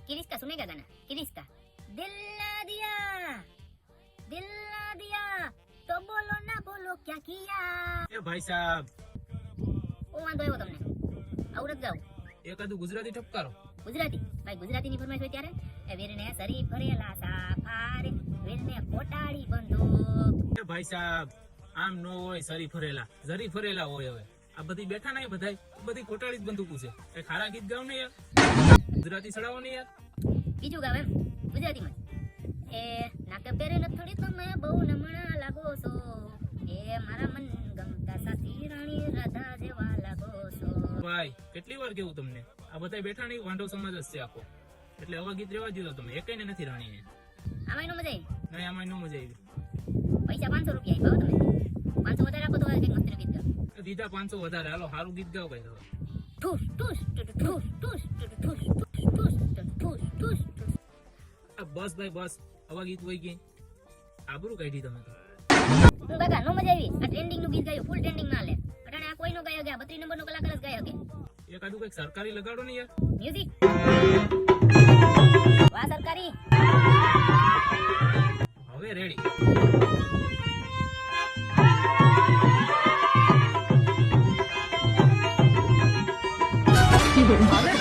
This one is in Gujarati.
किरिस का सुनेगा गाना किरिस का दिल ना दिया तो बोलो ना बोलो क्या किया એ ભાઈ સાહેબ ઓ વાંધો આવ્યો તમને આવડત ગાવ એકાદું ગુજરાતી ઠપકારો. ગુજરાતી ભાઈ ગુજરાતીની ફરમાઈશ હોય ત્યારે એ વીરને સરી ભરેલા સાફારે વીરને કોટાળી બંદૂક એ ભાઈ સાહેબ આમ નો હોય સરી ફરેલા જરી ફરેલા હોય. હવે આ બધી બેઠા નહીં બધાય બધી કોટાળી જ બંદૂક છે. એ ખારા ગીત ગાવ ને યાર, ગુજરાતી સડાવો ને યાર. બીજું ગાવ એમ ગુજરાતીમાં એ નાક પેરે નથડી તમે બહુ નમણા લાગો છો એ મારા મન ગમતા સાસી રાણી રાધા જેવા લાગો છો. ભાઈ કેટલી વાર કેવું તમને, આ બધા બેઠા નહીં વાંઢો સમાજ જ છે આખો. એટલે આવા ગીત રેવા દીધો તમે, એકેય ને નથી રાણી. આમાંય નો મજા આવી નહીં આમાં નો મજા આવી. પૈસા 500 રૂપિયા આપ્યા તમે 500 વધારે આપો તો કંઈક મસ્ત ગીત ગાવ. દીધા 500 વધારે. હાલો સારું ગીત ગાવ ભાઈ. હવે ઠૂસ ઠૂસ ઠૂસ ઠૂસ ઠૂસ ઠૂસ ઠૂસ ઠૂસ. બસ ભાઈ બસ, આવા ગીત હોય કે આબરૂ કાઢી તમે તો. હું કાકા નો મજા આવી. આ ટ્રેન્ડિંગ નું ગીત ગાયું, ફૂલ ટ્રેન્ડિંગ માં હાલે. અટાણે આ કોઈ નો ગાયો ગયા 32 નંબર નો કલાકાર જ ગાયો કે એકાદું કઈક સરકારી લગાડો ને યાર. મ્યુઝિક વાહ સરકારી. હવે રેડી. હવે